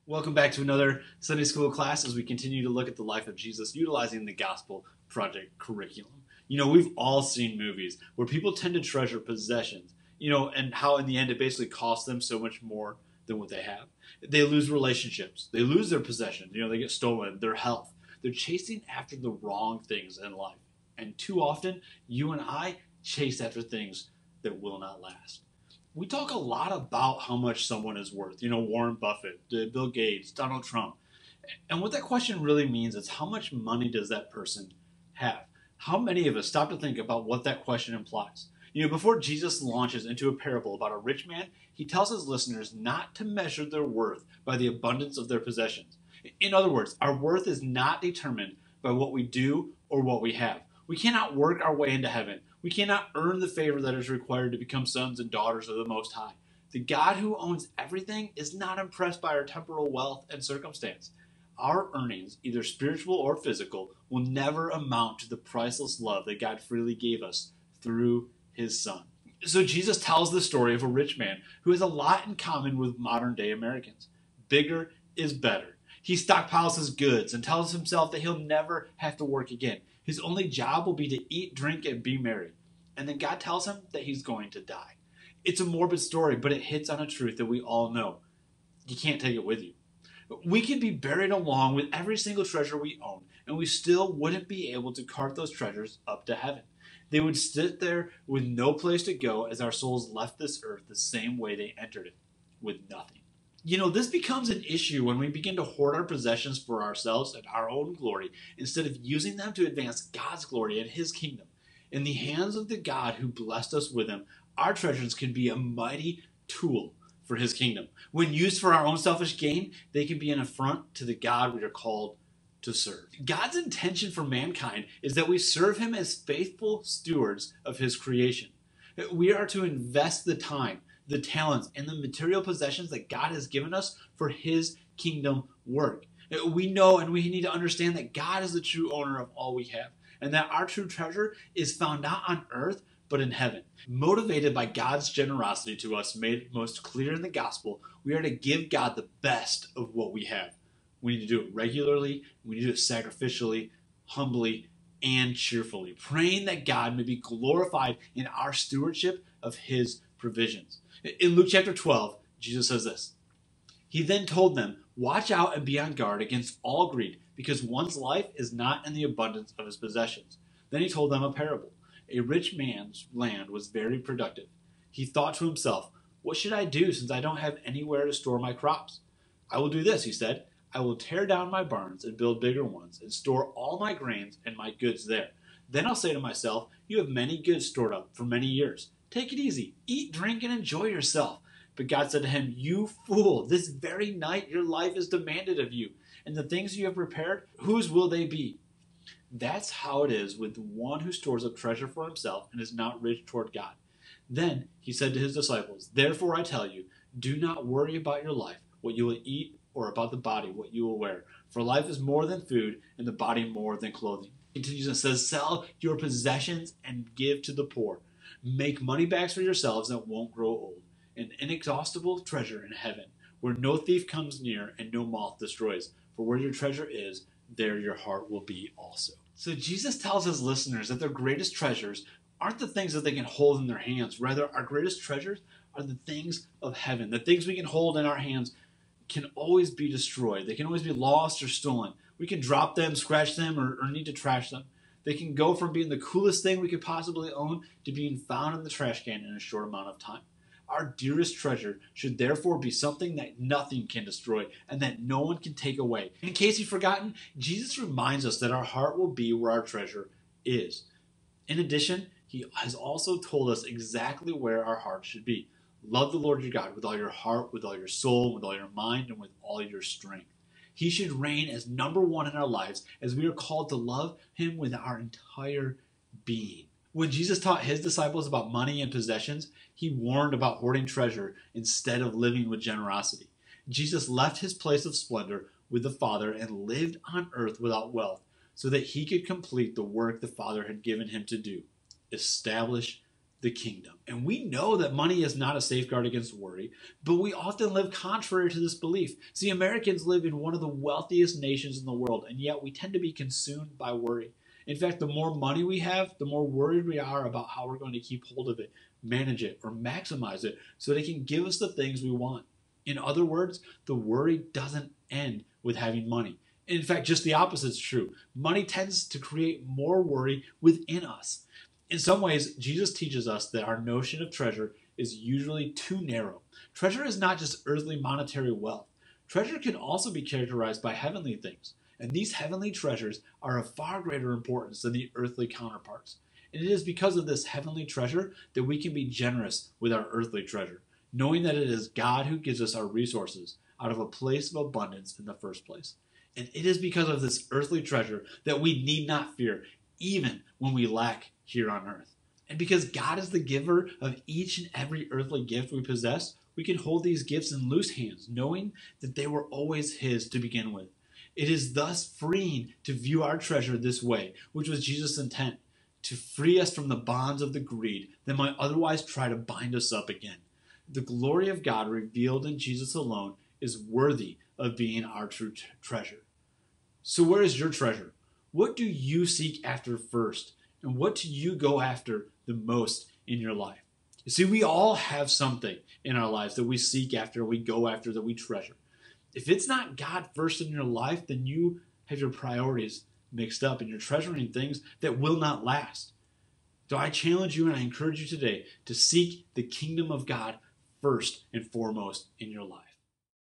Welcome back to another Sunday School class as we continue to look at the life of Jesus utilizing the Gospel Project curriculum. We've all seen movies where people tend to treasure possessions, and how in the end it basically costs them so much more than what they have. They lose relationships, they lose their possessions, they get stolen, their health. They're chasing after the wrong things in life. And too often, you and I chase after things that will not last. We talk a lot about how much someone is worth. Warren Buffett, Bill Gates, Donald Trump. And what that question really means is how much money does that person have? How many of us stop to think about what that question implies? Before Jesus launches into a parable about a rich man, he tells his listeners not to measure their worth by the abundance of their possessions. In other words, our worth is not determined by what we do or what we have. We cannot work our way into heaven. We cannot earn the favor that is required to become sons and daughters of the Most High. The God who owns everything is not impressed by our temporal wealth and circumstance. Our earnings, either spiritual or physical, will never amount to the priceless love that God freely gave us through his Son. So Jesus tells the story of a rich man who has a lot in common with modern day Americans. Bigger is better. He stockpiles his goods and tells himself that he'll never have to work again. His only job will be to eat, drink, and be merry. And then God tells him that he's going to die. It's a morbid story, but it hits on a truth that we all know. You can't take it with you. We could be buried along with every single treasure we own, and we still wouldn't be able to cart those treasures up to heaven. They would sit there with no place to go as our souls left this earth the same way they entered it, with nothing. This becomes an issue when we begin to hoard our possessions for ourselves and our own glory instead of using them to advance God's glory and his kingdom. In the hands of the God who blessed us with them, our treasures can be a mighty tool for his kingdom. When used for our own selfish gain, they can be an affront to the God we are called to serve. God's intention for mankind is that we serve him as faithful stewards of his creation. We are to invest the time, the talents, and the material possessions that God has given us for his kingdom work. We know and we need to understand that God is the true owner of all we have, and that our true treasure is found not on earth, but in heaven. Motivated by God's generosity to us, made most clear in the gospel, we are to give God the best of what we have. We need to do it regularly, we need to do it sacrificially, humbly, and cheerfully, praying that God may be glorified in our stewardship of his provisions. In Luke chapter 12, Jesus says this. He then told them, "Watch out and be on guard against all greed, because one's life is not in the abundance of his possessions." Then he told them a parable. A rich man's land was very productive. He thought to himself, "What should I do since I don't have anywhere to store my crops? I will do this," he said. "I will tear down my barns and build bigger ones and store all my grains and my goods there. Then I'll say to myself, you have many goods stored up for many years. Take it easy. Eat, drink, and enjoy yourself." But God said to him, "You fool, this very night your life is demanded of you, and the things you have prepared, whose will they be?" That's how it is with the one who stores up treasure for himself and is not rich toward God. Then he said to his disciples, "Therefore I tell you, do not worry about your life, what you will eat, or about the body, what you will wear. For life is more than food, and the body more than clothing." He continues and says, "Sell your possessions and give to the poor. Make money bags for yourselves that won't grow old, an inexhaustible treasure in heaven, where no thief comes near and no moth destroys. For where your treasure is, there your heart will be also." So Jesus tells his listeners that their greatest treasures aren't the things that they can hold in their hands. Rather, our greatest treasures are the things of heaven. The things we can hold in our hands can always be destroyed. They can always be lost or stolen. We can drop them, scratch them, or need to trash them. They can go from being the coolest thing we could possibly own to being found in the trash can in a short amount of time. Our dearest treasure should therefore be something that nothing can destroy and that no one can take away. In case you've forgotten, Jesus reminds us that our heart will be where our treasure is. In addition, he has also told us exactly where our heart should be. Love the Lord your God with all your heart, with all your soul, with all your mind, and with all your strength. He should reign as number one in our lives as we are called to love him with our entire being. When Jesus taught his disciples about money and possessions, he warned about hoarding treasure instead of living with generosity. Jesus left his place of splendor with the Father and lived on earth without wealth so that he could complete the work the Father had given him to do, establish the kingdom. And we know that money is not a safeguard against worry, but we often live contrary to this belief. See, Americans live in one of the wealthiest nations in the world, and yet we tend to be consumed by worry. In fact, the more money we have, the more worried we are about how we're going to keep hold of it, manage it, or maximize it so that it can give us the things we want. In other words, the worry doesn't end with having money. In fact, just the opposite is true. Money tends to create more worry within us. In some ways, Jesus teaches us that our notion of treasure is usually too narrow. Treasure is not just earthly monetary wealth. Treasure can also be characterized by heavenly things. And these heavenly treasures are of far greater importance than the earthly counterparts. And it is because of this heavenly treasure that we can be generous with our earthly treasure, knowing that it is God who gives us our resources out of a place of abundance in the first place. And it is because of this earthly treasure that we need not fear, even when we lack here on earth. And because God is the giver of each and every earthly gift we possess, we can hold these gifts in loose hands, knowing that they were always His to begin with. It is thus freeing to view our treasure this way, which was Jesus' intent, to free us from the bonds of the greed that might otherwise try to bind us up again. The glory of God revealed in Jesus alone is worthy of being our true treasure. So where is your treasure? What do you seek after first? And what do you go after the most in your life? You see, we all have something in our lives that we seek after, we go after, that we treasure. If it's not God first in your life, then you have your priorities mixed up and you're treasuring things that will not last. So I challenge you and I encourage you today to seek the kingdom of God first and foremost in your life.